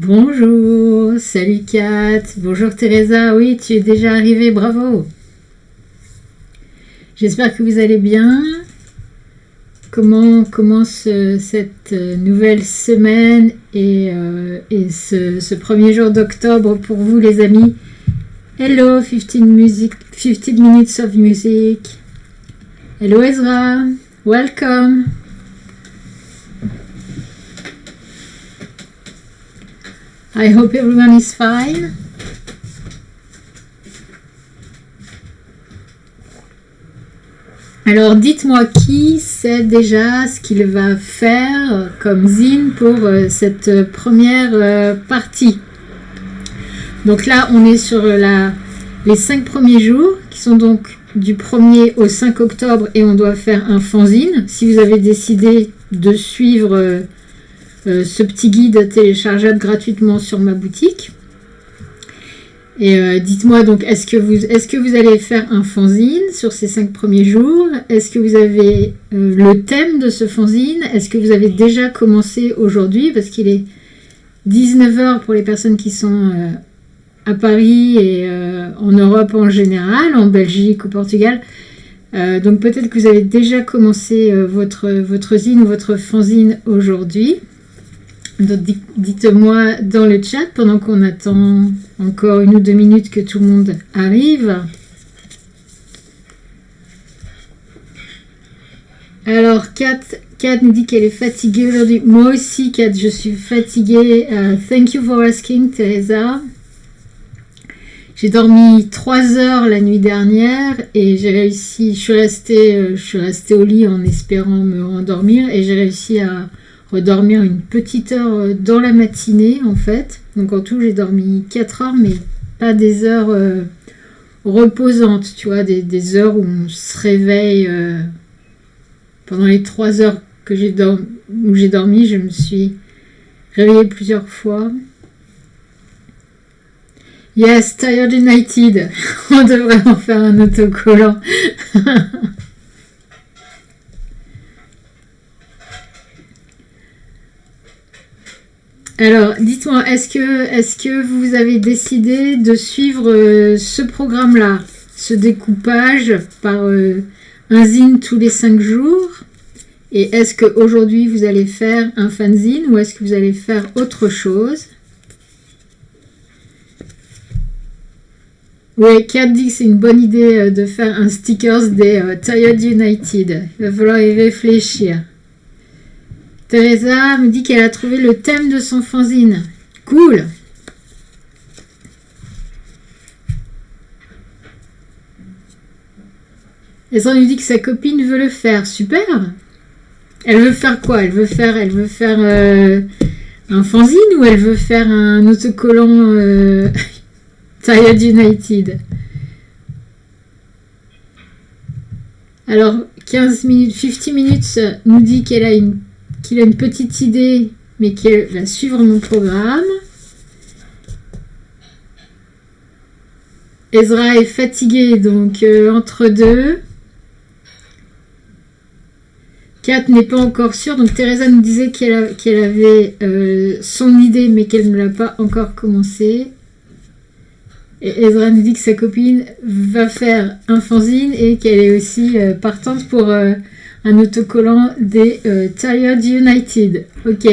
Bonjour, salut Kat, bonjour Teresa, oui tu es déjà arrivée, bravo. J'espère que vous allez bien. Comment commence cette nouvelle semaine et ce premier jour d'octobre pour vous les amis? Hello, 15 minutes of music. Hello Ezra, welcome. I hope everyone is fine. Alors dites-moi qui sait déjà ce qu'il va faire comme zine pour cette première partie. Donc là on est sur les 5 premiers jours qui sont donc du 1er au 5 octobre et on doit faire un fanzine. Si vous avez décidé de suivre ce petit guide téléchargeable gratuitement sur ma boutique. Et dites-moi donc, est-ce que vous allez faire un fanzine sur ces 5 premiers jours? Est-ce que vous avez le thème de ce fanzine? Est-ce que vous avez déjà commencé aujourd'hui? Parce qu'il est 19h pour les personnes qui sont à Paris et en Europe en général, en Belgique, au Portugal. Donc peut-être que vous avez déjà commencé votre zine ou votre fanzine aujourd'hui. Donc dites-moi dans le chat pendant qu'on attend encore 1 ou 2 minutes que tout le monde arrive. Alors Kat nous dit qu'elle est fatiguée aujourd'hui. Moi aussi Kat, je suis fatiguée. Thank you for asking Teresa. J'ai dormi 3 heures la nuit dernière et j'ai réussi, je suis restée au lit en espérant me rendormir et j'ai réussi à redormir une petite heure dans la matinée en fait. Donc en tout j'ai dormi 4 heures mais pas des heures reposantes, tu vois, des heures où on se réveille. Pendant les 3 heures que où j'ai dormi, je me suis réveillée plusieurs fois. Yes, Tired United. On devrait en faire un autocollant. Alors, dites-moi, est-ce que vous avez décidé de suivre ce programme-là, ce découpage par un zine tous les 5 jours? Et est-ce qu'aujourd'hui, vous allez faire un fanzine ou est-ce que vous allez faire autre chose? Oui, Kat dit que c'est une bonne idée de faire un stickers des Tired United. Il va falloir y réfléchir. Teresa me dit qu'elle a trouvé le thème de son fanzine. Cool. Ezra nous dit que sa copine veut le faire. Super. Elle veut faire quoi? Elle veut faire un fanzine ou elle veut faire un autocollant Tired United? Alors, 15 minutes nous dit qu'il a une petite idée, mais qu'elle va suivre mon programme. Ezra est fatigué, donc entre deux. Kat n'est pas encore sûre, donc Teresa nous disait qu'elle avait son idée, mais qu'elle ne l'a pas encore commencé. Et Ezra nous dit que sa copine va faire un fanzine et qu'elle est aussi partante pour un autocollant des Tired United. Ok.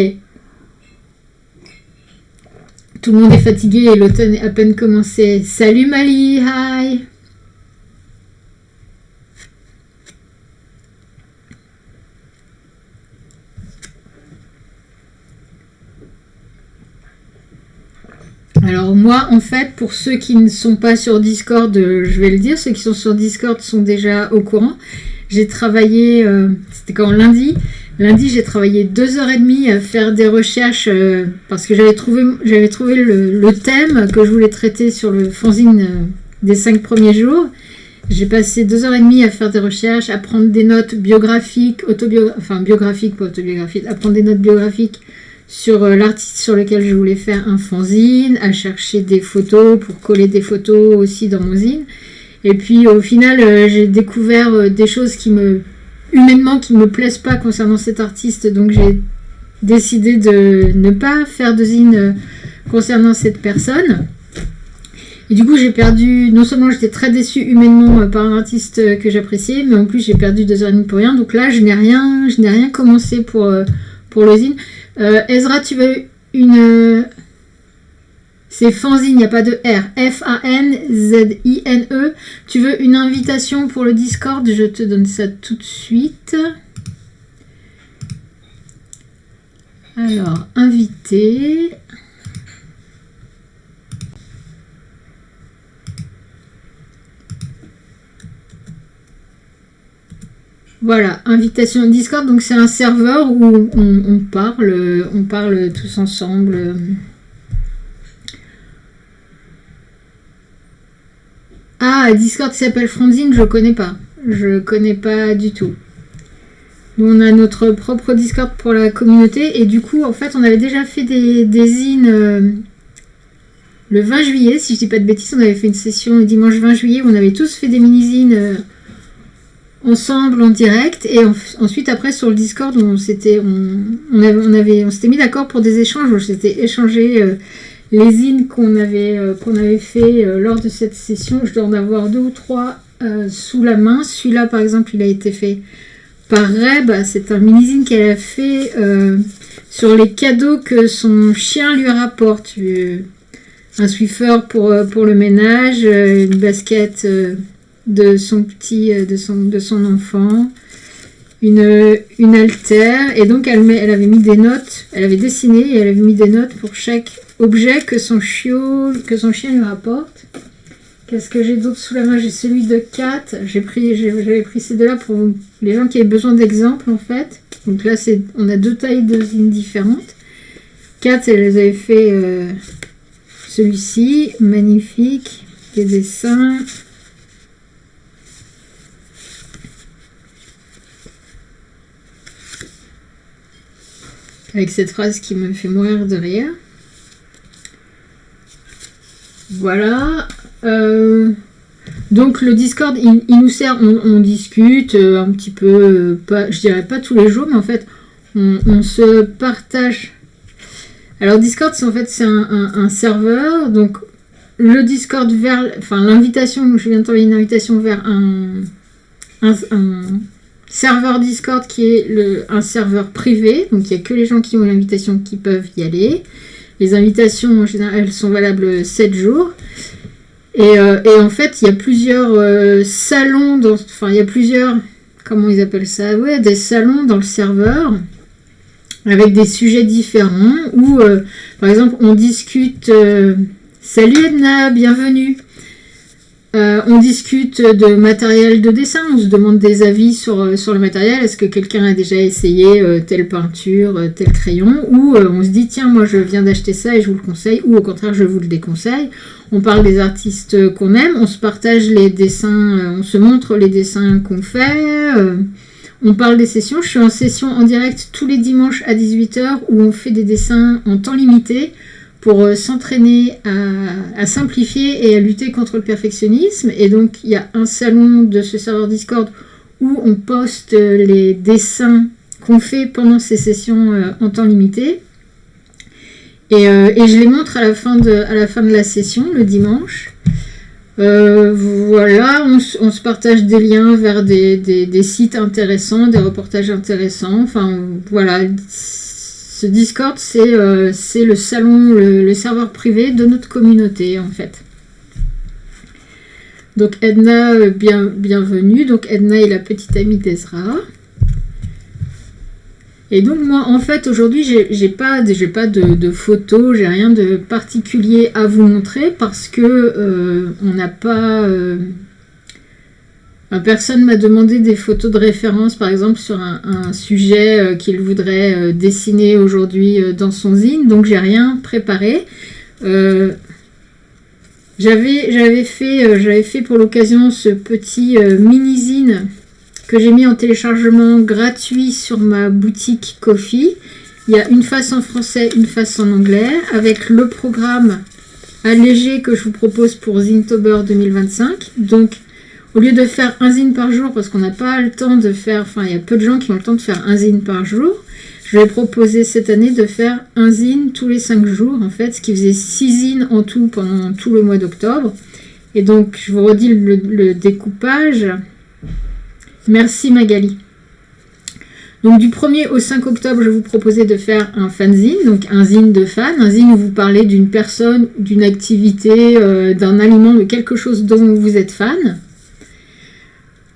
Tout le monde est fatigué et l'automne est à peine commencé. Salut Mali, hi. Alors moi, en fait, pour ceux qui ne sont pas sur Discord, je vais le dire, ceux qui sont sur Discord sont déjà au courant. J'ai travaillé, c'était quand lundi, j'ai travaillé 2h30 à faire des recherches parce que j'avais trouvé le thème que je voulais traiter sur le fanzine des 5 premiers jours. J'ai passé 2h30 à faire des recherches, à prendre des notes biographiques, biographiques, pas autobiographiques, à prendre des notes biographiques sur l'artiste sur lequel je voulais faire un fanzine, à chercher des photos pour coller des photos aussi dans mon zine. Et puis au final, j'ai découvert des choses humainement qui me plaisent pas concernant cet artiste. Donc j'ai décidé de ne pas faire de zine concernant cette personne. Et du coup, j'ai perdu, non seulement j'étais très déçue humainement par un artiste que j'appréciais, mais en plus j'ai perdu 2h30 pour rien. Donc là, je n'ai rien commencé pour le zine. Ezra, tu veux une... c'est fanzine, il n'y a pas de R. Fanzine. Tu veux une invitation pour le Discord? Je te donne ça tout de suite. Alors, invité. Voilà, invitation Discord. Donc, c'est un serveur où on parle tous ensemble. Ah, Discord qui s'appelle Franzine, je connais pas. Je connais pas du tout. Nous, on a notre propre Discord pour la communauté. Et du coup, en fait, on avait déjà fait des zines le 20 juillet, si je dis pas de bêtises. On avait fait une session le dimanche 20 juillet où on avait tous fait des mini-zines ensemble en direct. Et ensuite, après, sur le Discord, on s'était mis d'accord pour des échanges. On s'était échangé les zines qu'on avait fait lors de cette session. Je dois en avoir 2 ou 3 sous la main. Celui-là, par exemple, il a été fait par Reb. C'est un mini-zine qu'elle a fait sur les cadeaux que son chien lui rapporte. Un Swiffer pour le ménage, une basket de son enfant, une haltère. Et donc, elle avait mis des notes. Elle avait dessiné et elle avait mis des notes pour chaque objet que son chien lui rapporte. Qu'est-ce que j'ai d'autre sous la main? J'ai celui de Kat. J'avais pris ces deux-là pour les gens qui avaient besoin d'exemples, en fait. Donc là, on a 2 tailles de zines différentes. Kat, elle les avait fait celui-ci. Magnifique. Des dessins. Avec cette phrase qui me fait mourir de rire. Voilà. Donc le Discord, il nous sert, on discute un petit peu, je dirais pas tous les jours, mais en fait, on se partage. Alors Discord, c'est un serveur, donc le Discord l'invitation, je viens de t'envoyer une invitation vers un serveur Discord qui est un serveur privé, donc il n'y a que les gens qui ont l'invitation qui peuvent y aller. Les invitations, en général, elles sont valables 7 jours. Et en fait, il y a plusieurs salons, il y a plusieurs, comment ils appellent ça? Ouais, des salons dans le serveur, avec des sujets différents, où, par exemple, on discute... Salut Edna, bienvenue. On discute de matériel de dessin, on se demande des avis sur le matériel. Est-ce que quelqu'un a déjà essayé telle peinture, tel crayon? Ou on se dit, tiens, moi je viens d'acheter ça et je vous le conseille, ou au contraire je vous le déconseille. On parle des artistes qu'on aime, on se partage les dessins, on se montre les dessins qu'on fait, on parle des sessions. Je suis en session en direct tous les dimanches à 18h où on fait des dessins en temps limité, pour s'entraîner à simplifier et à lutter contre le perfectionnisme. Et donc, il y a un salon de ce serveur Discord où on poste les dessins qu'on fait pendant ces sessions en temps limité. Et je les montre à la fin de la session, le dimanche. Voilà, on se partage des liens vers des sites intéressants, des reportages intéressants. Enfin, voilà. Ce Discord, c'est le salon, le serveur privé de notre communauté, en fait. Donc, Edna, bienvenue. Donc, Edna est la petite amie d'Ezra. Et donc, moi, en fait, aujourd'hui, j'ai pas de photos, j'ai rien de particulier à vous montrer parce que on n'a pas... Personne m'a demandé des photos de référence, par exemple, sur un sujet qu'il voudrait dessiner aujourd'hui dans son zine, donc j'ai rien préparé. J'avais fait pour l'occasion ce petit mini-zine que j'ai mis en téléchargement gratuit sur ma boutique Ko-fi. Il y a une face en français, une face en anglais, avec le programme allégé que je vous propose pour Zintober 2025. Donc, au lieu de faire un zine par jour, parce qu'on n'a pas le temps de faire... Enfin, il y a peu de gens qui ont le temps de faire un zine par jour. je vais proposer cette année de faire un zine tous les 5 jours, en fait, ce qui faisait 6 zines en tout pendant tout le mois d'octobre. Et donc, je vous redis le découpage. Merci Magali. Donc, du 1er au 5 octobre, je vous proposais de faire un fanzine, donc un zine de fan, un zine où vous parlez d'une personne, d'une activité, d'un aliment, de quelque chose dont vous êtes fan.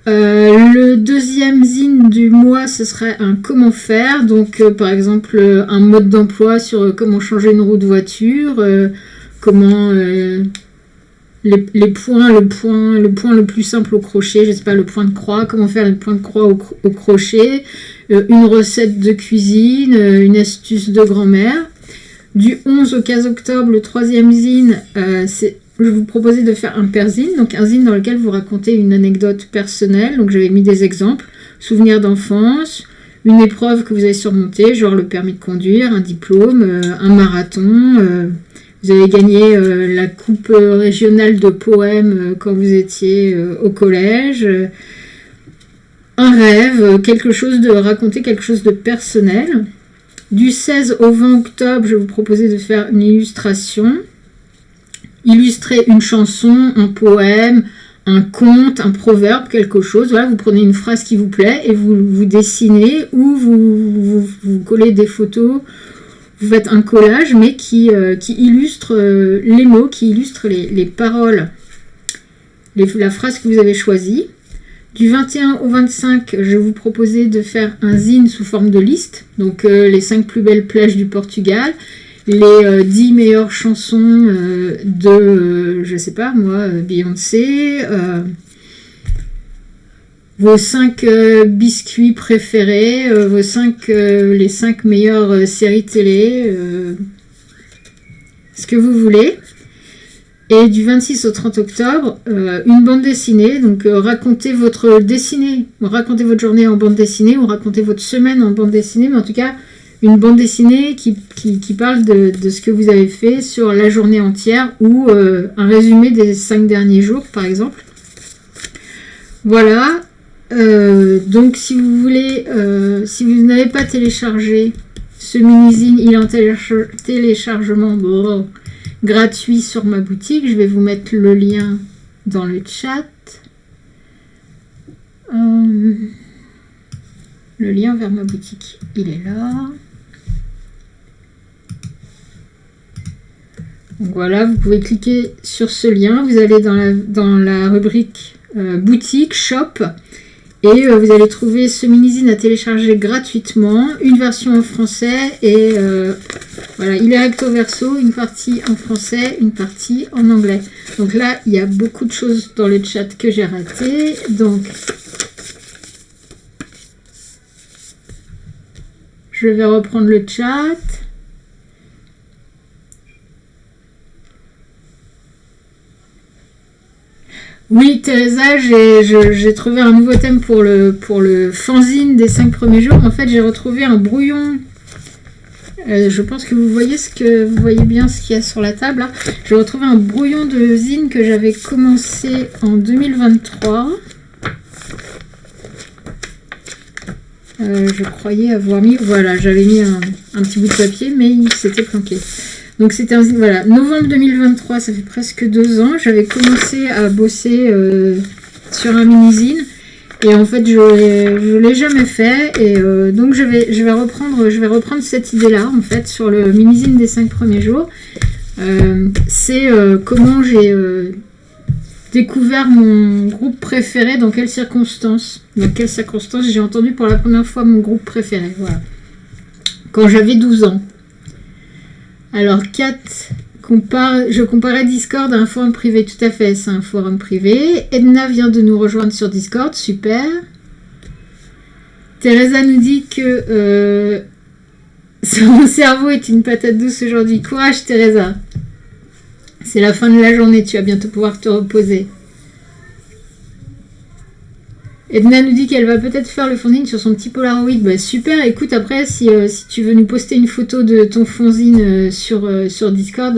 Le deuxième zine du mois, ce serait un comment faire, donc par exemple un mode d'emploi sur comment changer une roue de voiture, comment les points, le point le plus simple au crochet, je sais pas, le point de croix, comment faire le point de croix au crochet, une recette de cuisine, une astuce de grand-mère. Du 11 au 15 octobre, le troisième zine, je vous proposais de faire un perzine, donc un zine dans lequel vous racontez une anecdote personnelle. Donc j'avais mis des exemples, souvenirs d'enfance, une épreuve que vous avez surmontée, genre le permis de conduire, un diplôme, un marathon. Vous avez gagné la coupe régionale de poèmes quand vous étiez au collège. Un rêve, raconter quelque chose de personnel. Du 16 au 20 octobre, je vous proposais de faire une illustration. Illustrer une chanson, un poème, un conte, un proverbe, quelque chose. Voilà, vous prenez une phrase qui vous plaît et vous dessinez ou vous collez des photos. Vous faites un collage, mais qui illustre les mots, qui illustre les paroles, la phrase que vous avez choisie. Du 21 au 25, je vous proposais de faire un zine sous forme de liste. Donc les 5 plus belles plages du Portugal, les 10 meilleures chansons de, je sais pas moi, Beyoncé, vos 5 biscuits préférés, les 5 meilleures séries télé, ce que vous voulez. Et du 26 au 30 octobre, une bande dessinée, donc racontez votre journée en bande dessinée ou racontez votre semaine en bande dessinée, mais en tout cas une bande dessinée qui parle de ce que vous avez fait sur la journée entière ou un résumé des 5 derniers jours par exemple. Voilà. Donc si vous voulez, si vous n'avez pas téléchargé ce mini-zine, il est en téléchargement gratuit sur ma boutique. Je vais vous mettre le lien dans le chat. Le lien vers ma boutique, il est là. Donc voilà, vous pouvez cliquer sur ce lien. Vous allez dans la rubrique boutique, shop. Et vous allez trouver ce mini-zine à télécharger gratuitement, une version en français et voilà, il est recto verso, une partie en français, une partie en anglais. Donc là, il y a beaucoup de choses dans le chat que j'ai raté. Donc, je vais reprendre le chat. Oui, Teresa, j'ai trouvé un nouveau thème pour le fanzine des 5 premiers jours. En fait, j'ai retrouvé un brouillon. Je pense que vous voyez bien ce qu'il y a sur la table. Là. J'ai retrouvé un brouillon de zine que j'avais commencé en 2023. Je croyais avoir mis... Voilà, j'avais mis un petit bout de papier, mais il s'était planqué. Donc c'était voilà, novembre 2023, ça fait presque 2 ans. J'avais commencé à bosser sur un mini-zine. Et en fait, je l'ai jamais fait. Et donc je vais reprendre cette idée-là, en fait, sur le mini-zine des 5 premiers jours. C'est comment j'ai découvert mon groupe préféré, dans quelles circonstances. Dans quelles circonstances j'ai entendu pour la première fois mon groupe préféré. Voilà. Quand j'avais 12 ans. Alors, Kat, je comparais Discord à un forum privé. Tout à fait, c'est un forum privé. Edna vient de nous rejoindre sur Discord. Super. Teresa nous dit que son cerveau est une patate douce aujourd'hui. Courage, Teresa. C'est la fin de la journée. Tu vas bientôt pouvoir te reposer. Edna nous dit qu'elle va peut-être faire le fanzine sur son petit Polaroid. Bah, super, écoute, après, si tu veux nous poster une photo de ton fanzine sur Discord,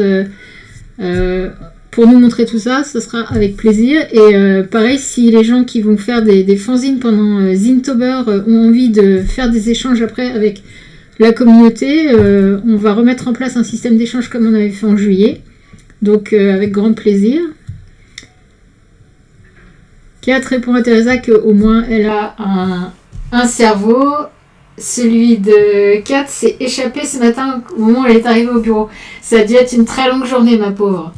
pour nous montrer tout ça, ça sera avec plaisir. Et pareil, si les gens qui vont faire des fanzines pendant Zintober ont envie de faire des échanges après avec la communauté, on va remettre en place un système d'échange comme on avait fait en juillet. Donc, avec grand plaisir. Kat répond à Teresa qu'au moins elle a un cerveau. Celui de Kat s'est échappé ce matin au moment où elle est arrivée au bureau. Ça a dû être une très longue journée, ma pauvre.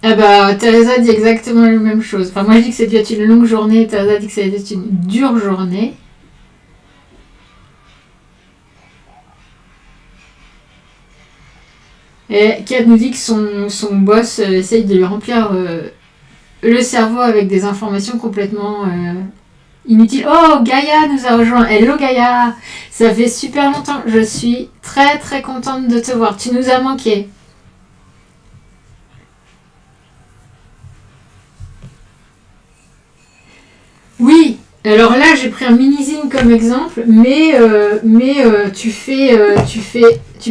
Ah bah, Teresa dit exactement la même chose. Enfin, moi je dis que ça a dû être une longue journée. Teresa dit que ça a dû être une dure journée. Et Kat nous dit que son boss essaye de lui remplir le cerveau avec des informations complètement inutiles. Oh, Gaïa nous a rejoint. Hello Gaïa, ça fait super longtemps. Je suis très très contente de te voir. Tu nous as manqué. Oui, alors là j'ai pris un mini-zine comme exemple, mais tu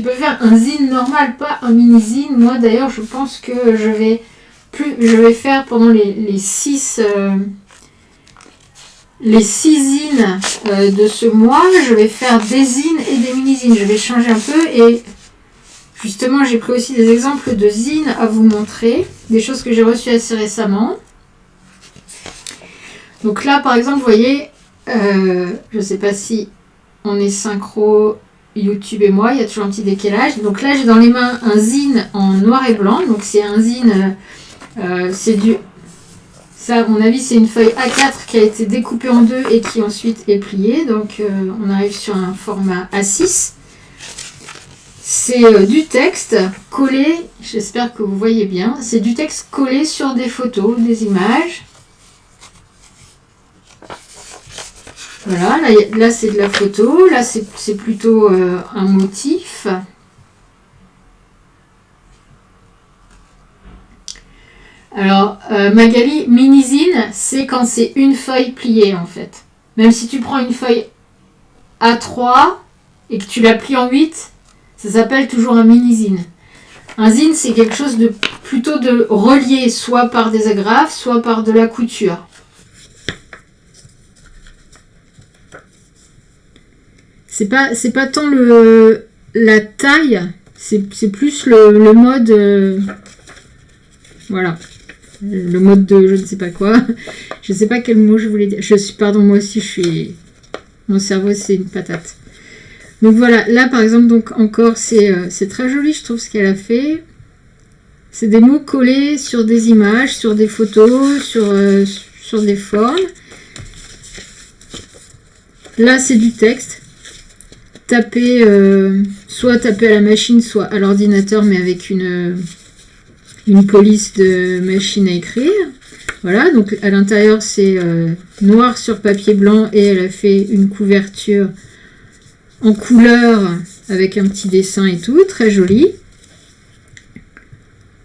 peux faire un zine normal, pas un mini-zine. Moi d'ailleurs je pense que je vais faire pendant les 6 zines de ce mois, je vais faire des zines et des mini-zines. Je vais changer un peu et justement j'ai pris aussi des exemples de zines à vous montrer, des choses que j'ai reçues assez récemment. Donc là, par exemple, vous voyez, je ne sais pas si on est synchro YouTube et moi, il y a toujours un petit décalage. Donc là, j'ai dans les mains un zine en noir et blanc. Donc c'est un zine, ça à mon avis, c'est une feuille A4 qui a été découpée en deux et qui ensuite est pliée. Donc on arrive sur un format A6. C'est du texte collé, j'espère que vous voyez bien, c'est du texte collé sur des photos, des images. Voilà, là c'est de la photo, là c'est plutôt un motif. Alors, Magali, mini-zine, c'est quand c'est une feuille pliée en fait. Même si tu prends une feuille A3 et que tu la plies en 8, ça s'appelle toujours un mini-zine. Un zine, c'est quelque chose de plutôt de relié, soit par des agrafes, soit par de la couture. C'est pas tant la taille, c'est plus le mode... voilà. Le mode de je ne sais pas quoi. Je ne sais pas quel mot je voulais dire. Pardon, moi aussi, mon cerveau, c'est une patate. Donc voilà, là par exemple, donc encore, c'est très joli, je trouve, ce qu'elle a fait. C'est des mots collés sur des images, sur des photos, sur des formes. Là, c'est du texte. Soit taper à la machine, soit à l'ordinateur, mais avec une police de machine à écrire. Voilà, donc à l'intérieur, c'est noir sur papier blanc et elle a fait une couverture en couleur avec un petit dessin et tout, très joli.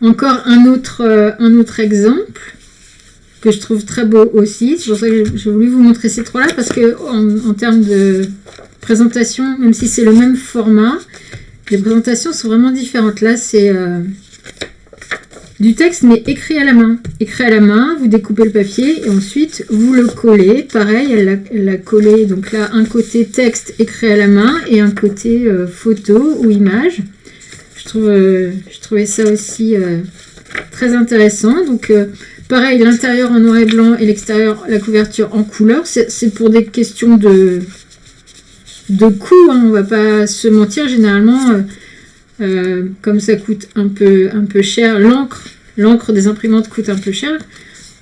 Encore un autre exemple que je trouve très beau aussi. C'est pour ça que j'ai voulu vous montrer ces trois-là parce que en termes de présentation, même si c'est le même format, les présentations sont vraiment différentes. Là, c'est du texte, mais écrit à la main. Écrit à la main, vous découpez le papier et ensuite vous le collez. Pareil, elle l'a collé. Donc là, un côté texte écrit à la main et un côté photo ou image. Je trouvais ça aussi très intéressant. Donc, pareil, l'intérieur en noir et blanc et l'extérieur, la couverture en couleur. C'est pour des questions de coût, hein, on va pas se mentir. Généralement, comme ça coûte un peu cher, l'encre des imprimantes coûte un peu cher.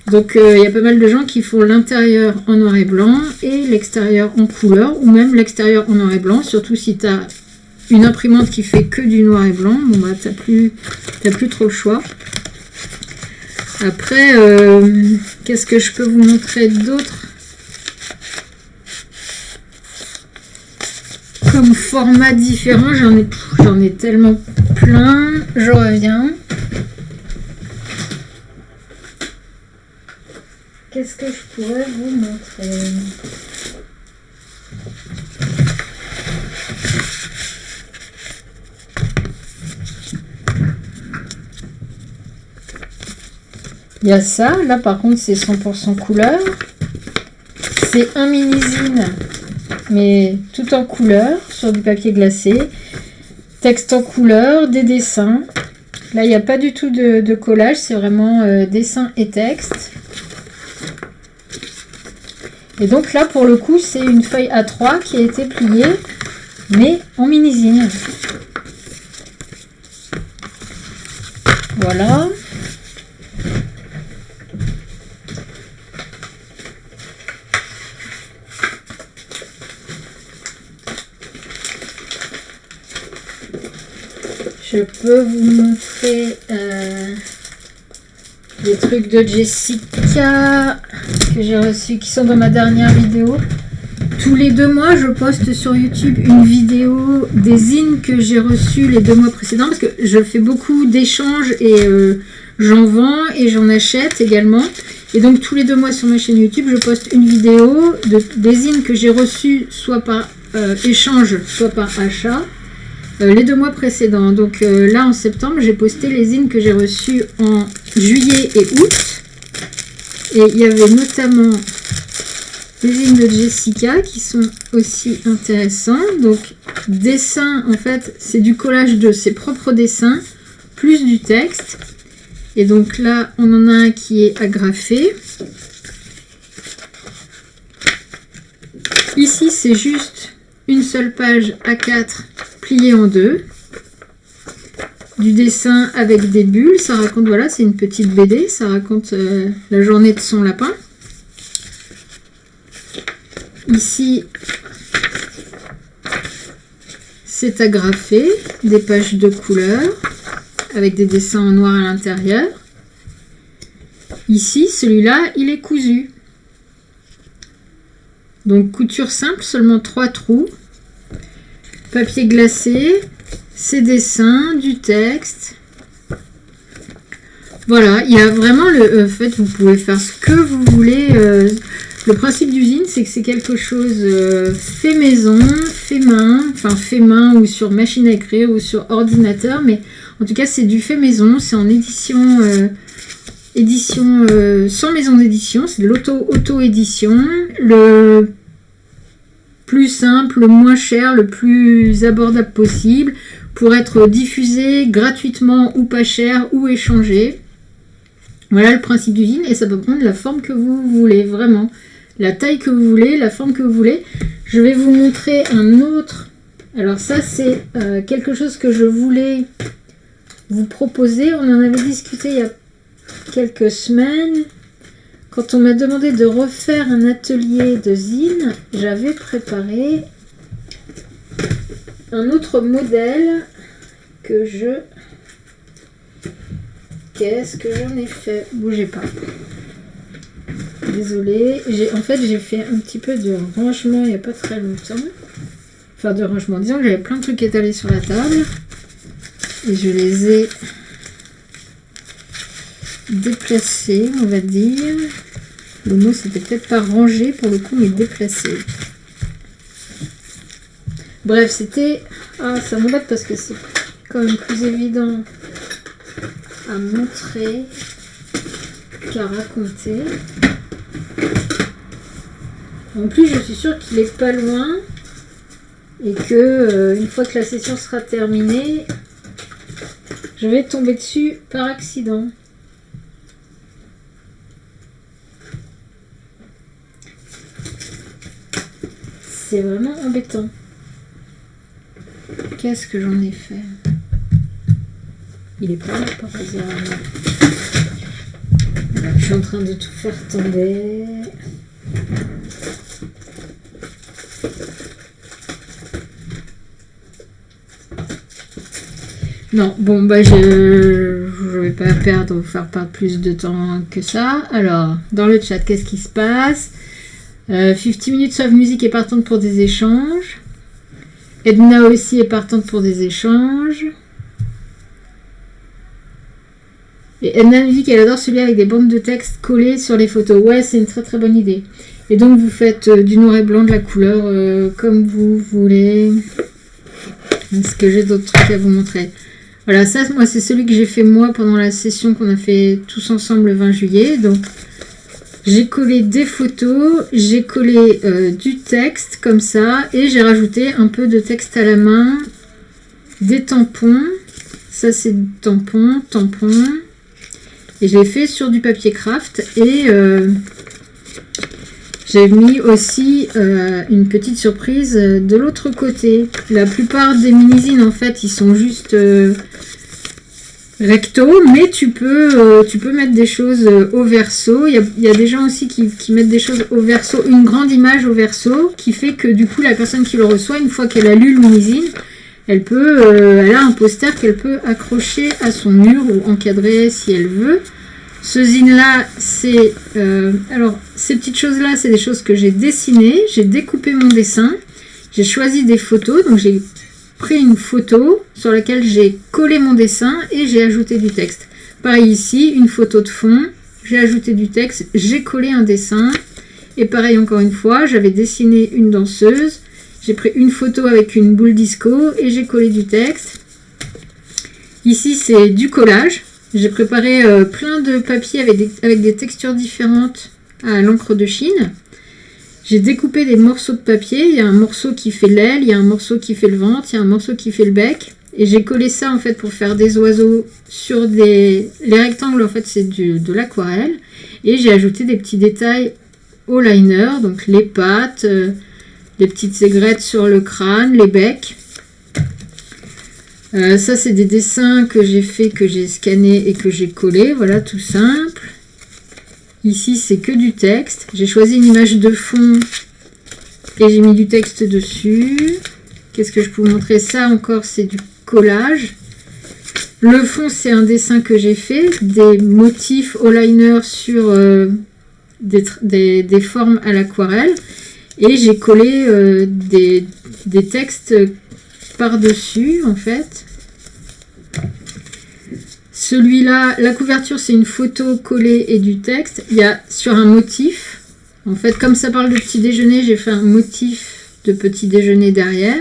Donc, il y a pas mal de gens qui font l'intérieur en noir et blanc et l'extérieur en couleur, ou même l'extérieur en noir et blanc, surtout si tu as une imprimante qui fait que du noir et blanc, bon bah t'as plus trop le choix. Après, qu'est-ce que je peux vous montrer d'autre comme format différent? J'en ai tellement plein. Je reviens. Qu'est-ce que je pourrais vous montrer? Il y a ça, là par contre c'est 100% couleur. C'est un mini-zine mais tout en couleur, sur du papier glacé. Texte en couleur, des dessins. Là, il n'y a pas du tout de collage, c'est vraiment dessin et texte. Et donc là, pour le coup, c'est une feuille A3 qui a été pliée, mais en mini-zine. Voilà. Je peux vous montrer des trucs de Jessica que j'ai reçus, qui sont dans ma dernière vidéo. Tous les 2 mois, je poste sur YouTube une vidéo des zines que j'ai reçus les 2 mois précédents, parce que je fais beaucoup d'échanges et j'en vends et j'en achète également. Et donc tous les 2 mois sur ma chaîne YouTube, je poste une vidéo des zines que j'ai reçues soit par échange, soit par achat. Les 2 mois précédents. Donc là en septembre, j'ai posté les zines que j'ai reçues en juillet et août. Et il y avait notamment des zines de Jessica qui sont aussi intéressants. Donc dessin, en fait, c'est du collage de ses propres dessins, plus du texte. Et donc là, on en a un qui est agrafé. Ici, c'est juste une seule page A4 pliée en 2. Du dessin avec des bulles. Ça raconte, voilà, c'est une petite BD. Ça raconte la journée de son lapin. Ici, c'est agrafé, des pages de couleur avec des dessins en noir à l'intérieur. Ici, celui-là, il est cousu. Donc couture simple, seulement 3 trous. Papier glacé, ses dessins, du texte. Voilà, il y a vraiment en fait, vous pouvez faire ce que vous voulez. Le principe d'usine, c'est que c'est quelque chose fait maison, fait main, enfin fait main ou sur machine à écrire ou sur ordinateur, mais en tout cas c'est du fait maison, c'est en édition, sans maison d'édition, c'est de l'auto-édition, le plus simple, le moins cher, le plus abordable possible, pour être diffusé gratuitement ou pas cher ou échangé. Voilà le principe d'usine, et ça peut prendre la forme que vous voulez, vraiment. La taille que vous voulez, la forme que vous voulez. Je vais vous montrer un autre. Alors ça, c'est quelque chose que je voulais vous proposer. On en avait discuté il y a quelques semaines. Quand on m'a demandé de refaire un atelier de zine, j'avais préparé un autre modèle que je... Qu'est-ce que j'en ai fait? Bougez pas. Désolée. En fait, j'ai fait un petit peu de rangement il n'y a pas très longtemps. Enfin, de rangement. Disons que j'avais plein de trucs étalés sur la table. Et je les ai déplacés, on va dire. Le mot, c'était peut-être pas rangé pour le coup, mais déplacé. Bref, c'était... Ah, ça m'embête parce que c'est quand même plus évident à montrer qu'à raconter. En plus, je suis sûre qu'il est pas loin et que une fois que la session sera terminée, je vais tomber dessus par accident. C'est vraiment embêtant. Qu'est-ce que j'en ai fait? Il est pas là par hasard. Voilà, je suis en train de tout faire tomber. Non, bon, bah je vais pas perdre, faire pas plus de temps que ça. Alors, dans le chat, qu'est-ce qui se passe? 50 minutes of music est partante pour des échanges. Edna aussi est partante pour des échanges. Et Edna nous dit qu'elle adore celui avec des bandes de texte collées sur les photos. Ouais, c'est une très très bonne idée. Et donc vous faites du noir et blanc, de la couleur, comme vous voulez. Est-ce que j'ai d'autres trucs à vous montrer? Voilà, ça, moi, c'est celui que j'ai fait moi pendant la session qu'on a fait tous ensemble le 20 juillet. Donc, J'ai collé des photos, j'ai collé du texte comme ça et j'ai rajouté un peu de texte à la main, des tampons. Ça c'est tampon. Et je l'ai fait sur du papier craft et j'ai mis aussi une petite surprise de l'autre côté. La plupart des mini-zines en fait ils sont juste recto, mais tu peux mettre des choses au verso. Il y a des gens aussi qui mettent des choses au verso, une grande image au verso, qui fait que du coup la personne qui le reçoit, une fois qu'elle a lu le mini-zine, elle a un poster qu'elle peut accrocher à son mur ou encadrer si elle veut. Ce zine-là, c'est... alors, ces petites choses-là, c'est des choses que j'ai dessinées. J'ai découpé mon dessin. J'ai choisi des photos. Donc, j'ai pris une photo sur laquelle j'ai collé mon dessin et j'ai ajouté du texte. Pareil ici, une photo de fond. J'ai ajouté du texte. J'ai collé un dessin. Et pareil, encore une fois, j'avais dessiné une danseuse. J'ai pris une photo avec une boule disco et j'ai collé du texte. Ici, c'est du collage. J'ai préparé plein de papiers avec des textures différentes à l'encre de Chine. J'ai découpé des morceaux de papier. Il y a un morceau qui fait l'aile, il y a un morceau qui fait le ventre, il y a un morceau qui fait le bec. Et j'ai collé ça en fait pour faire des oiseaux sur les rectangles. En fait, c'est de l'aquarelle. Et j'ai ajouté des petits détails au liner, donc les pattes, les petites aigrettes sur le crâne, les becs. Ça, c'est des dessins que j'ai fait, que j'ai scanné et que j'ai collé. Voilà, tout simple. Ici, c'est que du texte. J'ai choisi une image de fond et j'ai mis du texte dessus. Qu'est-ce que je peux vous montrer? Ça encore, c'est du collage. Le fond, c'est un dessin que j'ai fait. Des motifs au liner sur des formes à l'aquarelle. Et j'ai collé des textes par-dessus, en fait. Celui-là, la couverture, c'est une photo collée et du texte. Il y a sur un motif. En fait, comme ça parle de petit déjeuner, j'ai fait un motif de petit déjeuner derrière.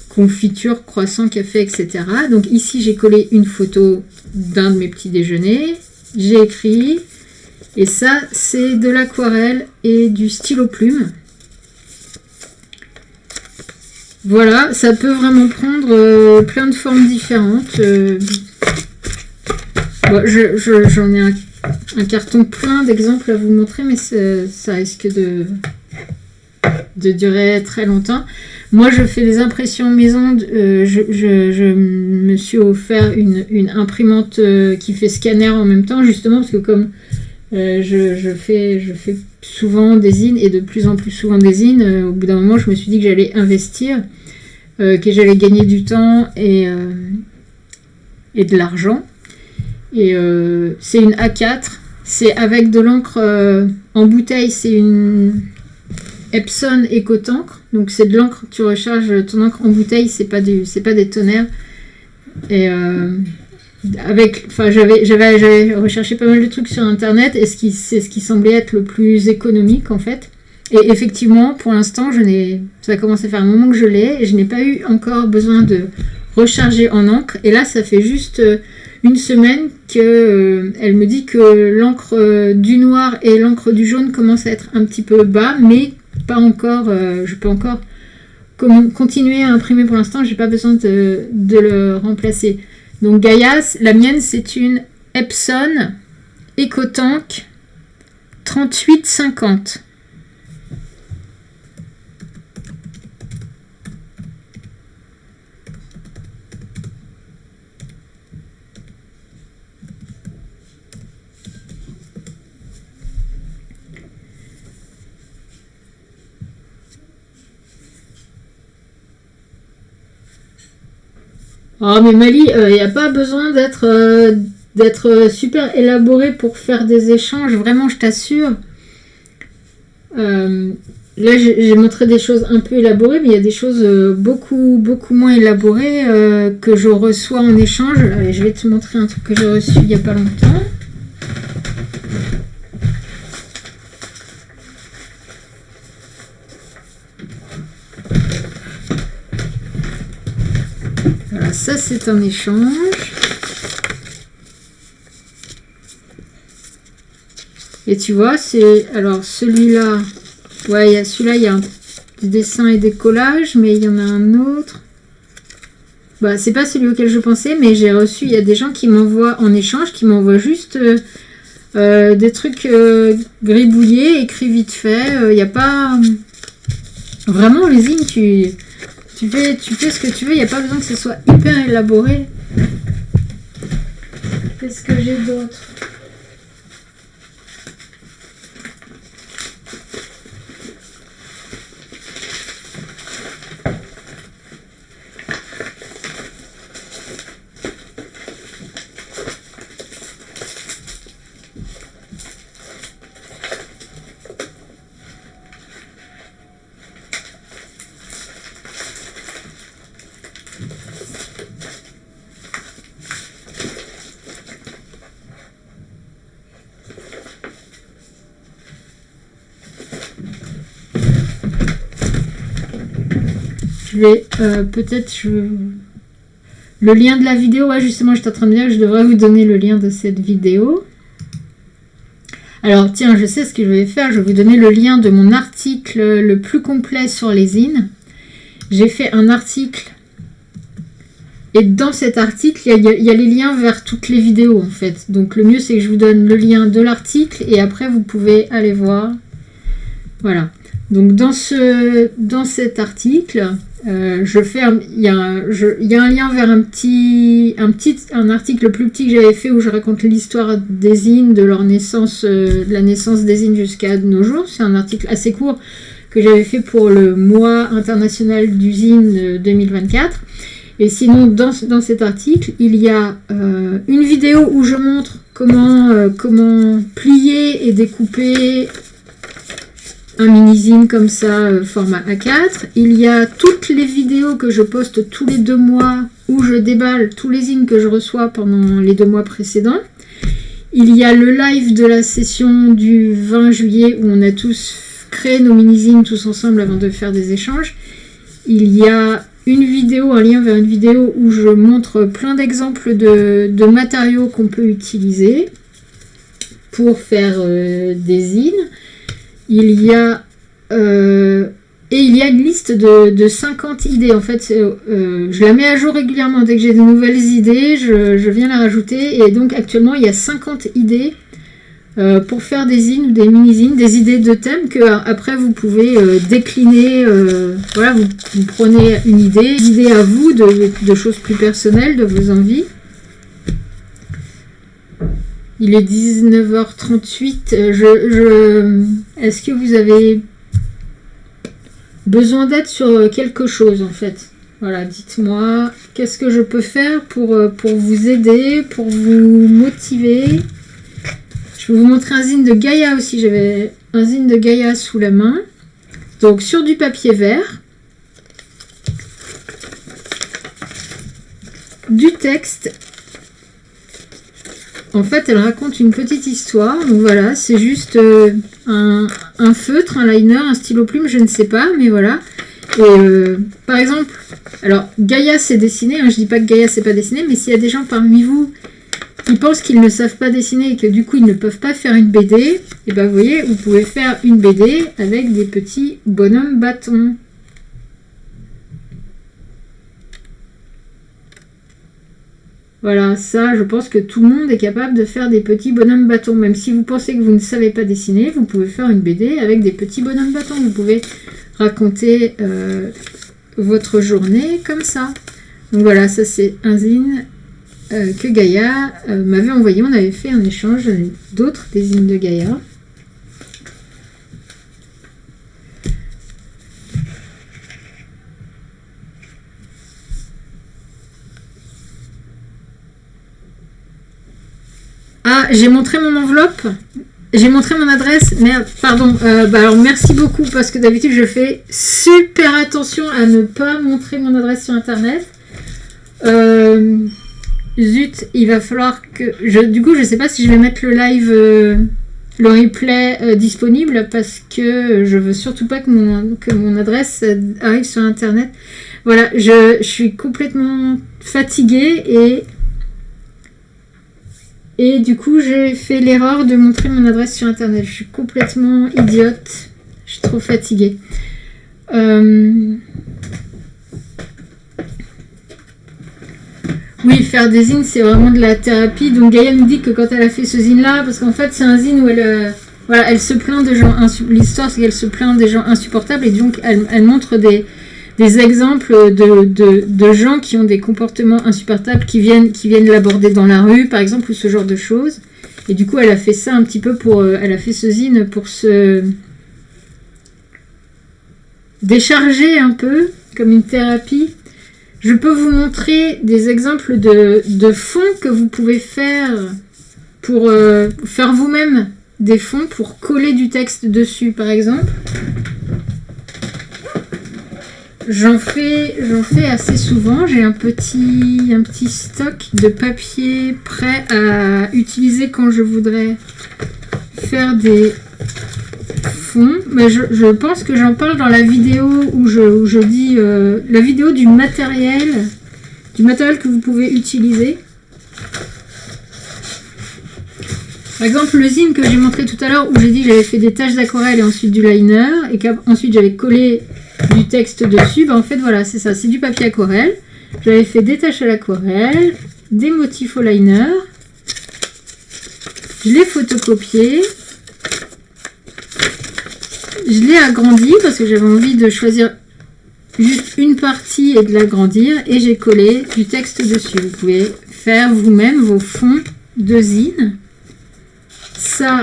Confiture, croissant, café, etc. Donc ici, j'ai collé une photo d'un de mes petits déjeuners. J'ai écrit. Et ça, c'est de l'aquarelle et du stylo plume. Voilà, ça peut vraiment prendre plein de formes différentes. Bon, j'en ai un carton plein d'exemples à vous montrer, mais ça risque de durer très longtemps. Moi, je fais des impressions maison. Je me suis offert une imprimante qui fait scanner en même temps, justement, parce que comme je fais souvent des zines et de plus en plus souvent des zines, au bout d'un moment, je me suis dit que j'allais investir, que j'allais gagner du temps et de l'argent. Et c'est une A4, c'est avec de l'encre en bouteille, c'est une Epson Ecotancre, donc c'est de l'encre, tu recharges ton encre en bouteille, c'est pas des tonnerres. Et j'avais recherché pas mal de trucs sur internet et c'est ce qui semblait être le plus économique en fait. Et effectivement, pour l'instant, ça commence à faire un moment que je l'ai et je n'ai pas eu encore besoin de recharger en encre. Et là, ça fait juste une semaine qu'elle me dit que l'encre du noir et l'encre du jaune commencent à être un petit peu bas, mais pas encore. Je peux encore continuer à imprimer pour l'instant. J'ai pas besoin de le remplacer. Donc Gaïa, la mienne, c'est une Epson Ecotank 3850. Oh mais Mali, il n'y a pas besoin d'être super élaboré pour faire des échanges, vraiment je t'assure. Là j'ai montré des choses un peu élaborées, mais il y a des choses beaucoup moins élaborées que je reçois en échange. Allez, je vais te montrer un truc que j'ai reçu il n'y a pas longtemps. Voilà, ça c'est un échange. Et tu vois, c'est... Alors, celui-là... Ouais, celui-là, il y a des dessins et des collages, mais il y en a un autre. Bah, c'est pas celui auquel je pensais, mais j'ai reçu... Il y a des gens qui m'envoient en échange, qui m'envoient juste des trucs gribouillés, écrits vite fait. Il n'y a pas... Vraiment, l'usine, tu fais ce que tu veux. Il n'y a pas besoin que ce soit hyper élaboré. Qu'est-ce que j'ai d'autre? Je vais peut-être... Le lien de la vidéo, ouais, justement, j'étais en train de dire que je devrais vous donner le lien de cette vidéo. Alors, tiens, je sais ce que je vais faire. Je vais vous donner le lien de mon article le plus complet sur les zines. J'ai fait un article. Et dans cet article, il y a les liens vers toutes les vidéos, en fait. Donc, le mieux, c'est que je vous donne le lien de l'article. Et après, vous pouvez aller voir. Voilà. Donc, dans cet article... il y a un lien vers un article plus petit que j'avais fait où je raconte l'histoire des zines, de leur naissance, de la naissance des zines jusqu'à nos jours. C'est un article assez court que j'avais fait pour le mois international d'usine 2024. Et sinon, dans cet article, il y a une vidéo où je montre comment plier et découper un mini-zine comme ça, format A4. Il y a toutes les vidéos que je poste tous les 2 mois où je déballe tous les zines que je reçois pendant les 2 mois précédents. Il y a le live de la session du 20 juillet où on a tous créé nos mini-zines tous ensemble avant de faire des échanges. Il y a une vidéo, un lien vers une vidéo où je montre plein d'exemples de matériaux qu'on peut utiliser pour faire des zines. Il y a une liste de 50 idées. En fait, je la mets à jour régulièrement. Dès que j'ai de nouvelles idées, je viens la rajouter. Et donc, actuellement, il y a 50 idées pour faire des zines ou des mini-zines, des idées de thèmes que après vous pouvez décliner. Voilà, vous prenez une idée à vous de choses plus personnelles, de vos envies. Il est 19h38. Est-ce que vous avez besoin d'aide sur quelque chose, en fait? Voilà, dites-moi, qu'est-ce que je peux faire pour vous aider, pour vous motiver? Je vais vous montrer un zine de Gaïa aussi. J'avais un zine de Gaïa sous la main. Donc, sur du papier vert. Du texte. En fait, elle raconte une petite histoire. Donc voilà, c'est juste un feutre, un liner, un stylo plume, je ne sais pas, mais voilà. Et par exemple, alors Gaïa c'est dessiné, hein, je dis pas que Gaïa c'est pas dessiné, mais s'il y a des gens parmi vous qui pensent qu'ils ne savent pas dessiner et que du coup ils ne peuvent pas faire une BD, et ben vous voyez, vous pouvez faire une BD avec des petits bonhommes bâtons. Voilà, ça, je pense que tout le monde est capable de faire des petits bonhommes bâtons. Même si vous pensez que vous ne savez pas dessiner, vous pouvez faire une BD avec des petits bonhommes bâtons. Vous pouvez raconter votre journée comme ça. Donc voilà, ça c'est un zine que Gaïa m'avait envoyé. On avait fait un échange d'autres des zines de Gaïa. Ah, j'ai montré mon enveloppe, j'ai montré mon adresse, merde, pardon, alors merci beaucoup parce que d'habitude je fais super attention à ne pas montrer mon adresse sur internet. Zut, il va falloir que, du coup je sais pas si je vais mettre le live, le replay disponible parce que je veux surtout pas que mon adresse arrive sur internet. Voilà, je suis complètement fatiguée et Et du coup, j'ai fait l'erreur de montrer mon adresse sur Internet. Je suis complètement idiote. Je suis trop fatiguée. Oui, faire des zines, c'est vraiment de la thérapie. Donc Gaïa nous dit que quand elle a fait ce zine-là, parce qu'en fait, c'est un zine où elle se plaint de gens l'histoire, c'est qu'elle se plaint des gens insupportables. Et donc, elle montre des exemples de gens qui ont des comportements insupportables, qui viennent l'aborder dans la rue, par exemple, ou ce genre de choses. Et du coup, elle a fait ça un petit peu elle a fait ce zine pour se décharger un peu, comme une thérapie. Je peux vous montrer des exemples de fonds que vous pouvez faire pour faire vous-même des fonds pour coller du texte dessus, par exemple. J'en fais assez souvent. J'ai un petit stock de papier prêt à utiliser quand je voudrais faire des fonds. Mais je pense que j'en parle dans la vidéo où je dis la vidéo du matériel que vous pouvez utiliser. Par exemple, le zine que j'ai montré tout à l'heure où j'ai dit que j'avais fait des taches d'aquarelle et ensuite du liner et qu'ensuite j'avais collé du texte dessus, ben en fait voilà, c'est ça, c'est du papier aquarelle. J'avais fait des taches à l'aquarelle, des motifs au liner, je l'ai photocopié, je l'ai agrandi parce que j'avais envie de choisir juste une partie et de l'agrandir et j'ai collé du texte dessus. Vous pouvez faire vous-même vos fonds de zine. Ça,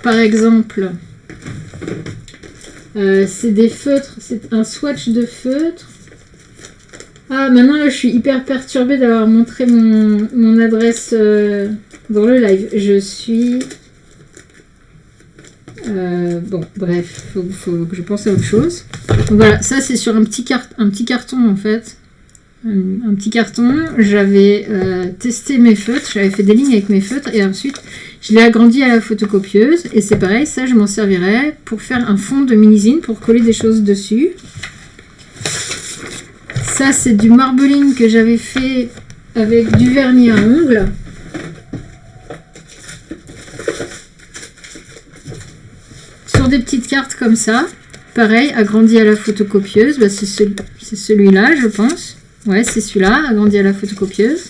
par exemple, c'est des feutres, c'est un swatch de feutres. Ah, maintenant là, je suis hyper perturbée d'avoir montré mon adresse dans le live. Je suis... bon, bref, faut que je pense à autre chose. Donc voilà, ça c'est sur un petit carton en fait. Un petit carton, j'avais testé mes feutres, j'avais fait des lignes avec mes feutres et ensuite je l'ai agrandi à la photocopieuse et c'est pareil, ça je m'en servirai pour faire un fond de mini-zine pour coller des choses dessus. Ça c'est du marbling que j'avais fait avec du vernis à ongles. Sur des petites cartes comme ça, pareil, agrandi à la photocopieuse, bah, c'est celui-là je pense. Ouais, c'est celui-là, agrandi à la photocopieuse.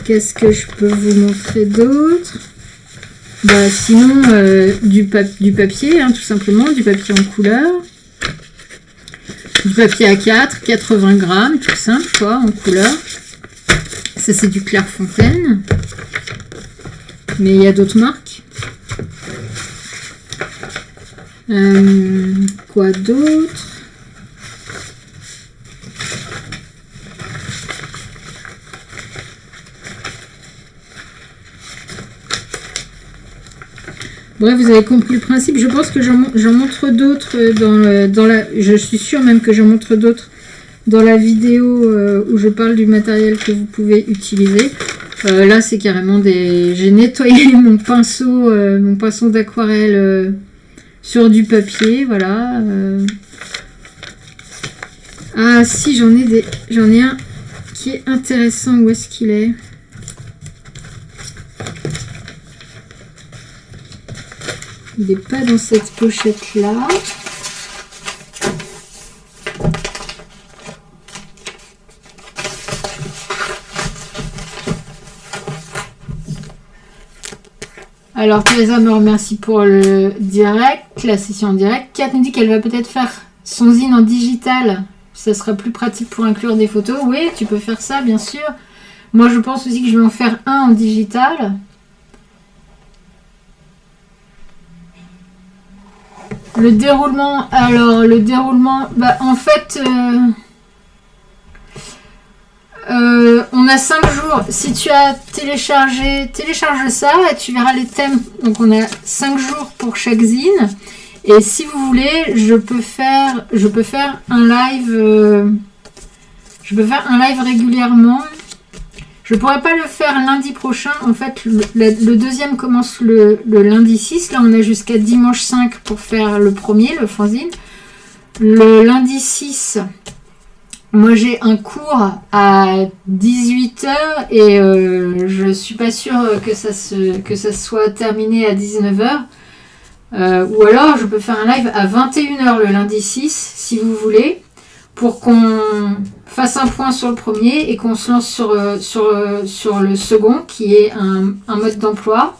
Qu'est-ce que je peux vous montrer d'autre? Bah, sinon, du papier, hein, tout simplement, du papier en couleur. Du papier A4, 80 grammes, tout simple, quoi, en couleur. Ça, c'est du Clairefontaine. Mais il y a d'autres marques. Quoi d'autre? Bref, vous avez compris le principe. Je pense que j'en montre d'autres dans la... Je suis sûre même que j'en montre d'autres dans la vidéo où je parle du matériel que vous pouvez utiliser. Là, c'est carrément des... J'ai nettoyé mon pinceau d'aquarelle sur du papier, voilà. Ah si, j'en ai un qui est intéressant. Où est-ce qu'il est? Il n'est pas dans cette pochette-là. Alors, Teresa me remercie pour le direct, la session en direct. Kat nous dit qu'elle va peut-être faire son zine en digital. Ça sera plus pratique pour inclure des photos. Oui, tu peux faire ça, bien sûr. Moi, je pense aussi que je vais en faire un en digital. Le déroulement, alors le déroulement, bah, en fait, on a 5 jours. Si tu as télécharge ça et tu verras les thèmes. Donc on a 5 jours pour chaque zine. Et si vous voulez, je peux faire un live. Je peux faire un live régulièrement. Je pourrais pas le faire lundi prochain. En fait, le deuxième commence le lundi 6. Là, on a jusqu'à dimanche 5 pour faire le premier, le fanzine. Le lundi 6, Moi, j'ai un cours à 18h et je suis pas sûre que ça soit terminé à 19h. Ou alors, je peux faire un live à 21h le lundi 6, si vous voulez, pour qu'on fasse un point sur le premier et qu'on se lance sur le second, qui est un mode d'emploi.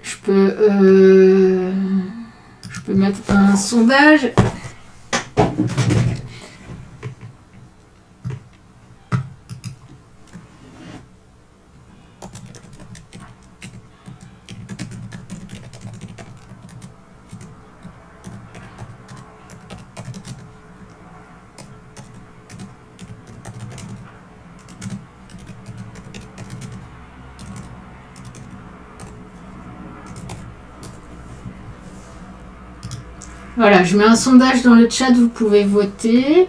Je peux mettre un sondage. Voilà, je mets un sondage dans le chat, vous pouvez voter.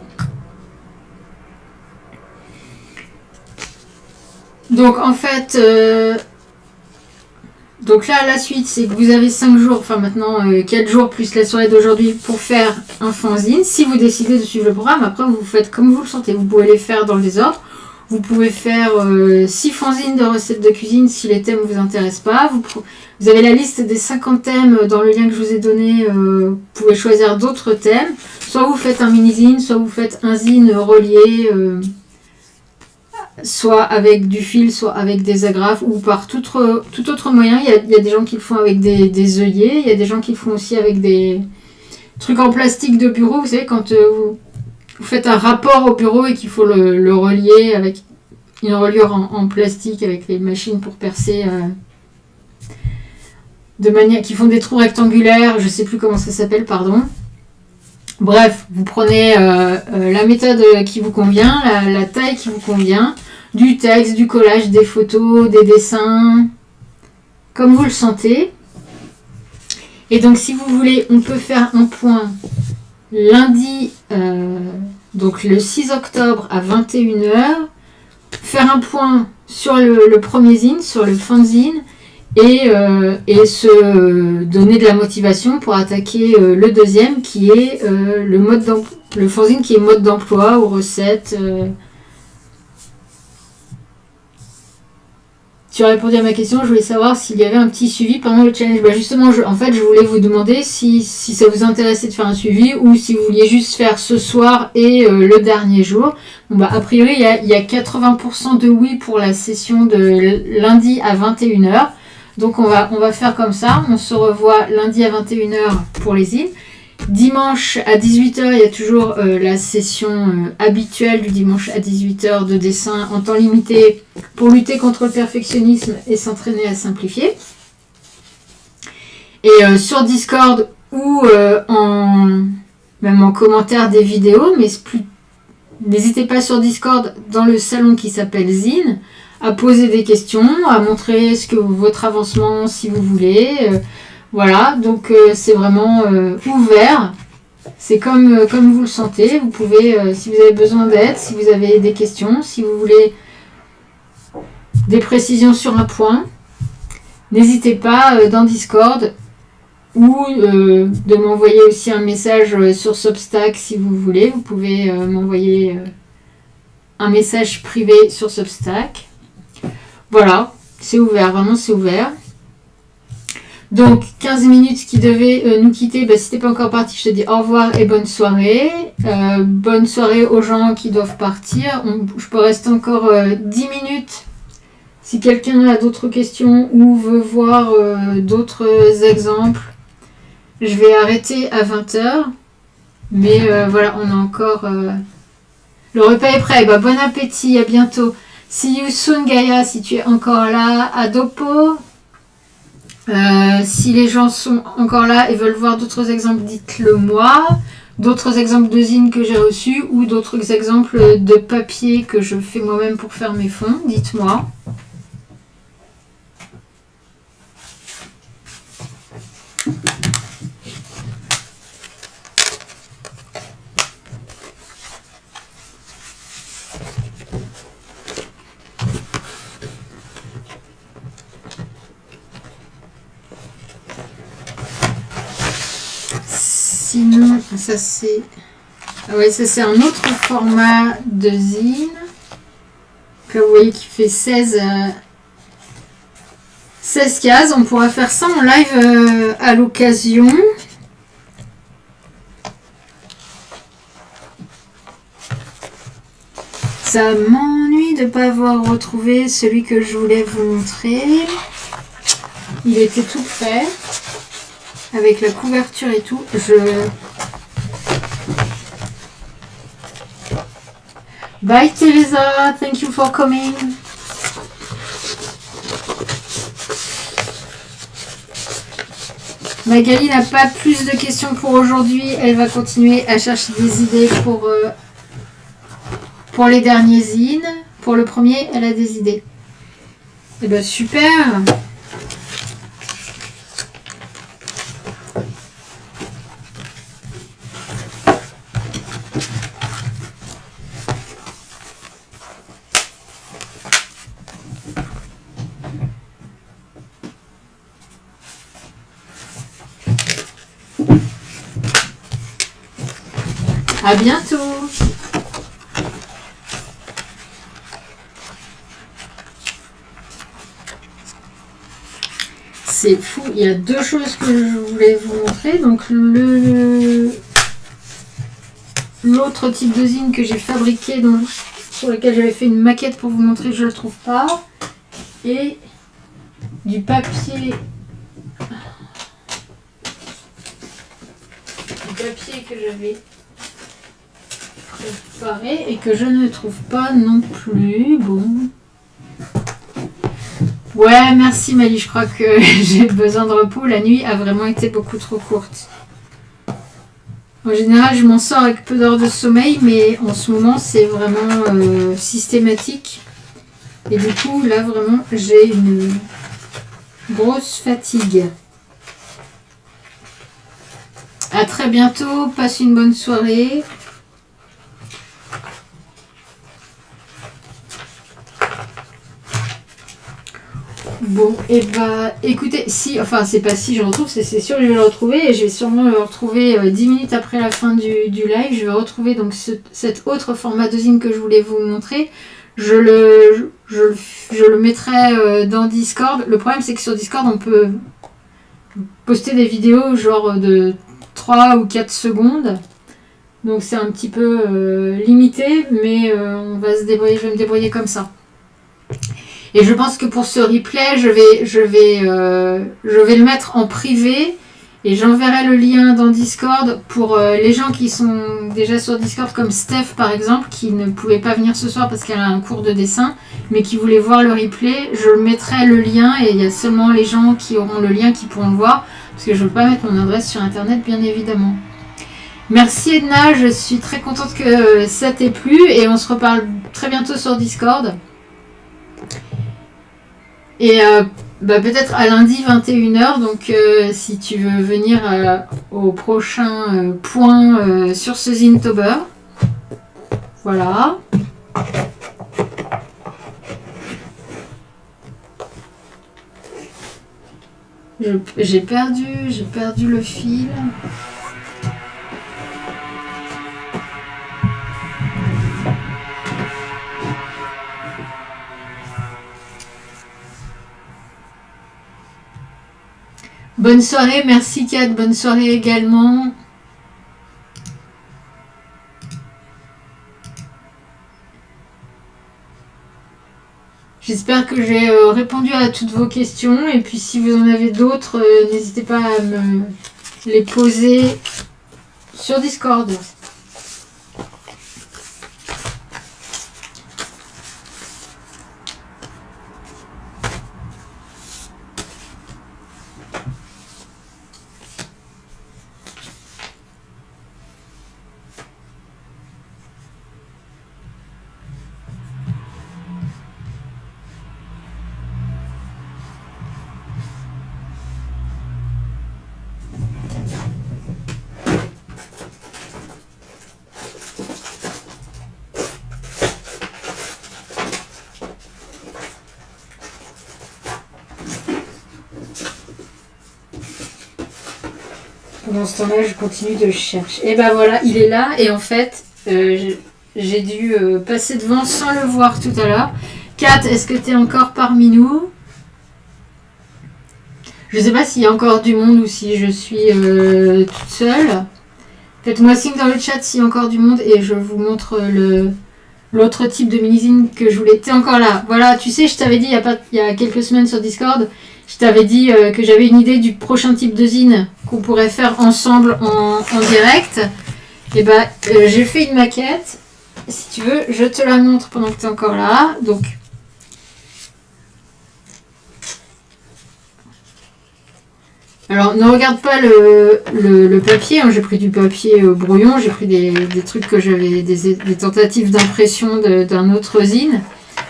Donc en fait, donc là la suite c'est que vous avez 5 jours, enfin maintenant 4 jours plus la soirée d'aujourd'hui pour faire un fanzine. Si vous décidez de suivre le programme, après vous faites comme vous le sentez. Vous pouvez les faire dans le désordre. Vous pouvez faire 6 fanzines de recettes de cuisine si les thèmes ne vous intéressent pas. Vous avez la liste des 50 thèmes dans le lien que je vous ai donné. Vous pouvez choisir d'autres thèmes. Soit vous faites un mini-zine, soit vous faites un zine relié, soit avec du fil, soit avec des agrafes, ou par tout autre moyen. Il y a des gens qui le font avec des œillets. Il y a des gens qui le font aussi avec des trucs en plastique de bureau. Vous savez, quand vous faites un rapport au bureau et qu'il faut le relier avec une reliure en plastique avec les machines pour percer de manière qui font des trous rectangulaires, je sais plus comment ça s'appelle, pardon. Bref, vous prenez la méthode qui vous convient, la taille qui vous convient, du texte, du collage, des photos, des dessins, comme vous le sentez. Et donc si vous voulez, on peut faire un point lundi, donc le 6 octobre à 21h, faire un point sur le premier zine, sur le fanzine, et se donner de la motivation pour attaquer le deuxième qui est le fanzine qui est mode d'emploi ou recette. Tu as répondu à ma question, je voulais savoir s'il y avait un petit suivi pendant le challenge. Bah justement, je voulais vous demander si ça vous intéressait de faire un suivi ou si vous vouliez juste faire ce soir et le dernier jour. Bon bah, a priori, il y a 80% de oui pour la session de lundi à 21h. Donc on va faire comme ça. On se revoit lundi à 21h pour les îles. Dimanche à 18h, il y a toujours la session habituelle du dimanche à 18h de dessin en temps limité pour lutter contre le perfectionnisme et s'entraîner à simplifier. Et sur Discord ou même en commentaire des vidéos, mais n'hésitez pas sur Discord dans le salon qui s'appelle Zine à poser des questions, à montrer votre avancement si vous voulez. Voilà, donc c'est vraiment ouvert. C'est comme vous le sentez. Vous pouvez, si vous avez besoin d'aide, si vous avez des questions, si vous voulez des précisions sur un point, n'hésitez pas dans Discord ou de m'envoyer aussi un message sur Substack si vous voulez. Vous pouvez m'envoyer un message privé sur Substack. Voilà, c'est ouvert, vraiment c'est ouvert. Donc 15 minutes qui devaient nous quitter, bah, si t'es pas encore parti, je te dis au revoir et bonne soirée. Bonne soirée aux gens qui doivent partir. Je peux rester encore 10 minutes si quelqu'un a d'autres questions ou veut voir d'autres exemples. Je vais arrêter à 20h. Mais voilà, on a encore... Le repas est prêt. Bah, bon appétit, à bientôt. See you soon, Gaïa, si tu es encore là. À Dopo. Si les gens sont encore là et veulent voir d'autres exemples, dites-le moi. D'autres exemples de zines que j'ai reçus ou d'autres exemples de papier que je fais moi-même pour faire mes fonds, dites-moi. sinon, ça c'est... Ah ouais, ça c'est un autre format de zine. Là, vous voyez qu'il fait 16 cases. On pourra faire ça en live à l'occasion. Ça m'ennuie de ne pas avoir retrouvé celui que je voulais vous montrer. Il était tout prêt. Avec la couverture et tout. Bye Teresa, thank you for coming. Magali n'a pas plus de questions pour aujourd'hui. Elle va continuer à chercher des idées pour les derniers zines. Pour le premier, elle a des idées. Eh bien, super. À bientôt. C'est fou, il y a deux choses que je voulais vous montrer. Donc l'autre type de zine que j'ai fabriqué, sur lequel j'avais fait une maquette pour vous montrer, je ne le trouve pas. Et du papier. Du papier que j'avais préparé et que je ne trouve pas non plus. Bon. Ouais, merci Mali, je crois que j'ai besoin de repos. La nuit a vraiment été beaucoup trop courte. En général, je m'en sors avec peu d'heures de sommeil, mais en ce moment, c'est vraiment systématique. Et du coup, là, vraiment, j'ai une grosse fatigue. À très bientôt, passe une bonne soirée. Bon, et bah écoutez, c'est pas si je le retrouve, c'est sûr que je vais le retrouver et je vais sûrement le retrouver 10 minutes après la fin du live. Je vais retrouver donc cet autre format de zine que je voulais vous montrer. Je le mettrai dans Discord. Le problème c'est que sur Discord on peut poster des vidéos genre de 3 ou 4 secondes. Donc c'est un petit peu limité, mais je vais me débrouiller comme ça. Et je pense que pour ce replay, je vais le mettre en privé et j'enverrai le lien dans Discord pour les gens qui sont déjà sur Discord, comme Steph par exemple, qui ne pouvait pas venir ce soir parce qu'elle a un cours de dessin, mais qui voulait voir le replay. Je mettrai le lien et il y a seulement les gens qui auront le lien qui pourront le voir, parce que je ne veux pas mettre mon adresse sur internet, bien évidemment. Merci Edna, je suis très contente que ça t'ait plu et on se reparle très bientôt sur Discord. Et peut-être à lundi 21h, donc si tu veux venir au prochain point sur ce Zintober. Voilà. J'ai perdu le fil. Bonne soirée, merci Kat, bonne soirée également. J'espère que j'ai répondu à toutes vos questions et puis si vous en avez d'autres, n'hésitez pas à me les poser sur Discord. Pendant ce temps-là, je continue de chercher. Et ben voilà, il est là. Et en fait, j'ai dû passer devant sans le voir tout à l'heure. Kat, est-ce que tu es encore parmi nous? Je ne sais pas s'il y a encore du monde ou si je suis toute seule. Faites-moi signe dans le chat s'il y a encore du monde et je vous montre l'autre type de mini-zine que je voulais. T'es encore là. Voilà, tu sais, je t'avais dit il y a quelques semaines sur Discord, je t'avais dit que j'avais une idée du prochain type de zine qu'on pourrait faire ensemble en direct. Et ben, j'ai fait une maquette. Si tu veux, je te la montre pendant que tu es encore là. Donc, alors, ne regarde pas le papier. Hein. J'ai pris du papier brouillon. J'ai pris des trucs que j'avais, des tentatives d'impression d'un autre zine.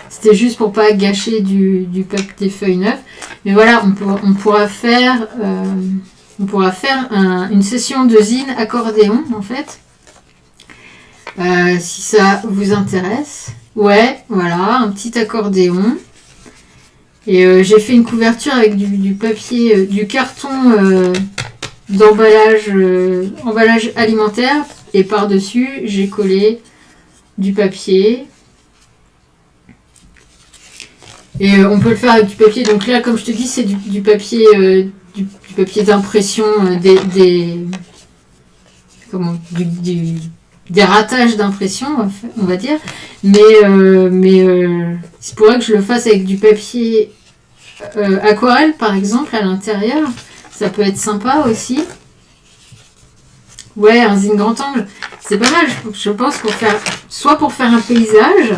C'était juste pour pas gâcher du papier, des feuilles neuves. Mais voilà, on pourra faire une session de zine accordéon, en fait. Si ça vous intéresse. Ouais, voilà, un petit accordéon. Et j'ai fait une couverture avec du papier, du carton d'emballage emballage alimentaire. Et par-dessus, j'ai collé du papier. Et on peut le faire avec du papier. Donc là, comme je te dis, c'est du papier du papier d'impression, des ratages d'impression, on va dire. Mais c'est pourrait que je le fasse avec du papier aquarelle, par exemple, à l'intérieur. Ça peut être sympa aussi. Ouais, un zine grand angle. C'est pas mal, je pense, pour faire un paysage.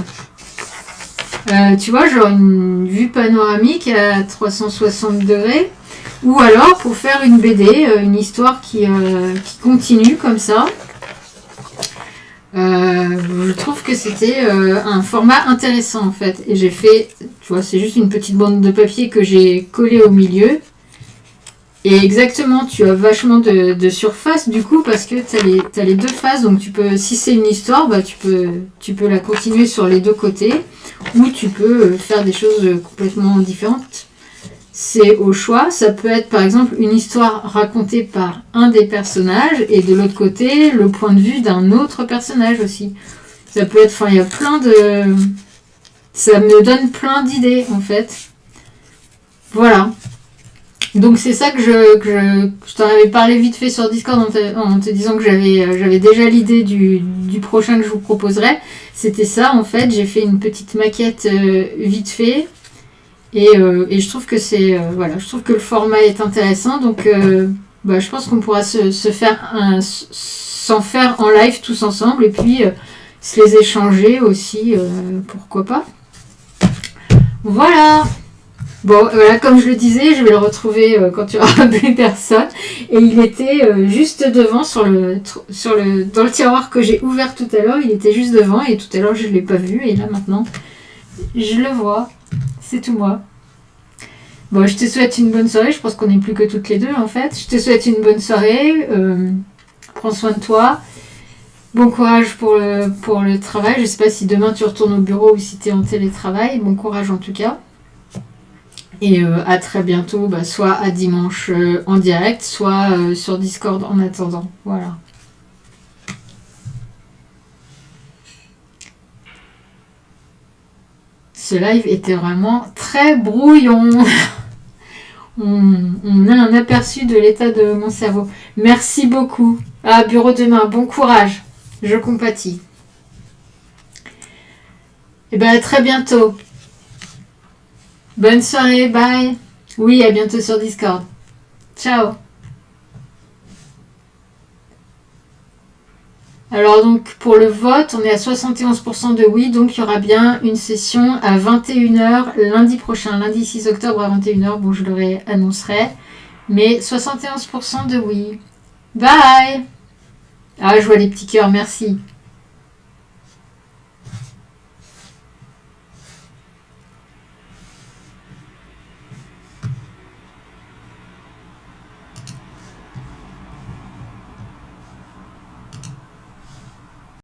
Tu vois, genre une vue panoramique à 360 degrés. Ou alors pour faire une BD, une histoire qui continue comme ça. Je trouve que c'était un format intéressant en fait. Et j'ai fait, tu vois, c'est juste une petite bande de papier que j'ai collée au milieu. Et exactement, tu as vachement de surface du coup parce que tu as les deux faces. Donc tu peux, si c'est une histoire, bah, tu peux la continuer sur les deux côtés. Ou tu peux faire des choses complètement différentes. C'est au choix. Ça peut être par exemple une histoire racontée par un des personnages et de l'autre côté le point de vue d'un autre personnage aussi. Ça peut être, enfin il y a plein de... Ça me donne plein d'idées en fait. Voilà. Donc c'est ça que je t'en avais parlé vite fait sur Discord en te disant que j'avais déjà l'idée du prochain que je vous proposerai. C'était ça en fait. J'ai fait une petite maquette vite fait. Et je trouve que voilà, je trouve que le format est intéressant, donc je pense qu'on pourra s'en faire en live tous ensemble et puis se les échanger aussi, pourquoi pas. Voilà. Bon, voilà, comme je le disais, je vais le retrouver quand il n'y aura plus personne. Et il était juste devant dans le tiroir que j'ai ouvert tout à l'heure. Il était juste devant et tout à l'heure je ne l'ai pas vu et là maintenant je le vois. C'est tout moi. Bon, je te souhaite une bonne soirée. Je pense qu'on n'est plus que toutes les deux en fait. Je te souhaite une bonne soirée. Prends soin de toi. Bon courage pour le travail. Je ne sais pas si demain tu retournes au bureau ou si tu es en télétravail. Bon courage en tout cas. Et à très bientôt, soit à dimanche en direct, soit sur Discord en attendant. Voilà. Ce live était vraiment très brouillon. On a un aperçu de l'état de mon cerveau. Merci beaucoup. À bureau demain. Bon courage. Je compatis. Et à très bientôt. Bonne soirée, bye. Oui, à bientôt sur Discord. Ciao. Alors donc pour le vote, on est à 71% de oui, donc il y aura bien une session à 21h lundi prochain, lundi 6 octobre à 21h, bon je le annoncerai, mais 71% de oui. Bye. Ah je vois les petits cœurs, merci.